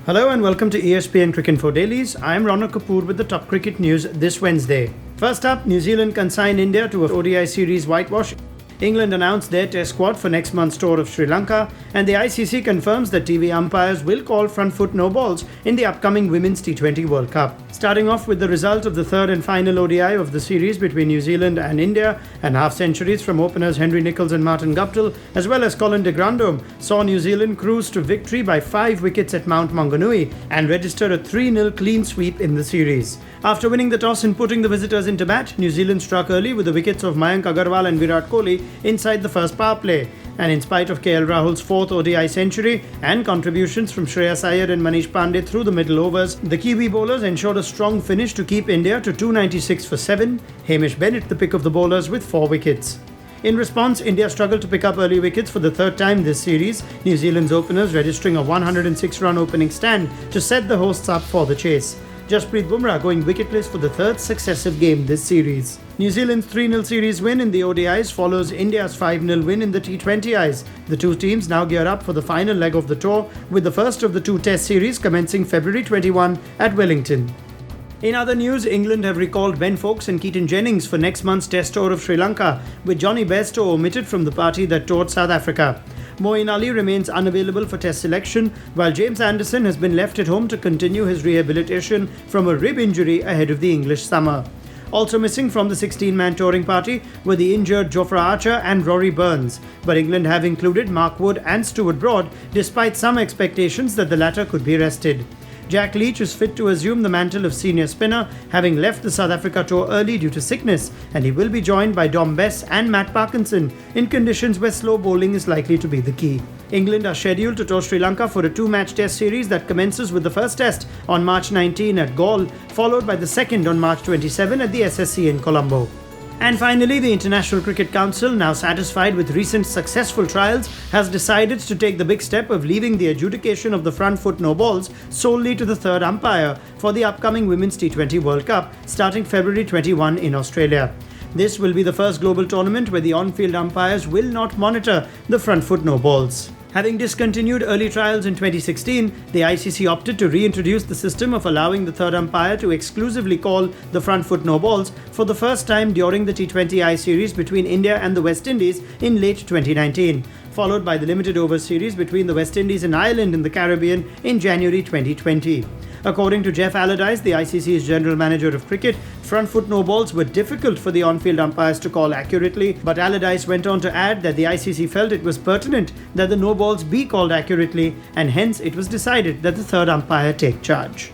Hello and welcome to ESPN Cricinfo Dailies. I'm Ronak Kapoor with the top cricket news this Wednesday. First up, New Zealand consign India to a ODI series whitewash. England announced their test squad for next month's tour of Sri Lanka, and the ICC confirms that TV umpires will call front foot no balls in the upcoming Women's T20 World Cup. Starting off with the result of the third and final ODI of the series between New Zealand and India, and half-centuries from openers Henry Nicholls and Martin Guptill, as well as Colin de Grandhomme, saw New Zealand cruise to victory by 5 wickets at Mount Maunganui and register a 3-0 clean sweep in the series. After winning the toss and putting the visitors into bat, New Zealand struck early with the wickets of Mayank Agarwal and Virat Kohli inside the first power play. And in spite of KL Rahul's fourth ODI century and contributions from Shreyas Iyer and Manish Pandey through the middle overs, the Kiwi bowlers ensured a strong finish to keep India to 296 for 7, Hamish Bennett the pick of the bowlers with 4 wickets. In response, India struggled to pick up early wickets for the third time this series, New Zealand's openers registering a 106-run opening stand to set the hosts up for the chase. Jasprit Bumrah going wicketless for the third successive game this series. New Zealand's 3-0 series win in the ODIs follows India's 5-0 win in the T20Is. The two teams now gear up for the final leg of the tour, with the first of the two test series commencing February 21 at Wellington. In other news, England have recalled Ben Foakes and Keaton Jennings for next month's test tour of Sri Lanka, with Johnny Bairstow omitted from the party that toured South Africa. Moeen Ali remains unavailable for test selection, while James Anderson has been left at home to continue his rehabilitation from a rib injury ahead of the English summer. Also missing from the 16-man touring party were the injured Jofra Archer and Rory Burns, but England have included Mark Wood and Stuart Broad, despite some expectations that the latter could be rested. Jack Leach is fit to assume the mantle of senior spinner, having left the South Africa tour early due to sickness, and he will be joined by Dom Bess and Matt Parkinson in conditions where slow bowling is likely to be the key. England are scheduled to tour Sri Lanka for a 2-match test series that commences with the first test on March 19 at Galle, followed by the second on March 27 at the SSC in Colombo. And finally, the International Cricket Council, now satisfied with recent successful trials, has decided to take the big step of leaving the adjudication of the front foot no balls solely to the third umpire for the upcoming Women's T20 World Cup starting February 21 in Australia. This will be the first global tournament where the on-field umpires will not monitor the front foot no balls. Having discontinued early trials in 2016, the ICC opted to reintroduce the system of allowing the third umpire to exclusively call the front foot no balls for the first time during the T20I series between India and the West Indies in late 2019, followed by the limited over series between the West Indies and Ireland in the Caribbean in January 2020. According to Jeff Allardyce, the ICC's general manager of cricket, front foot no balls were difficult for the on-field umpires to call accurately, but Allardyce went on to add that the ICC felt it was pertinent that the no balls be called accurately, and hence it was decided that the third umpire take charge.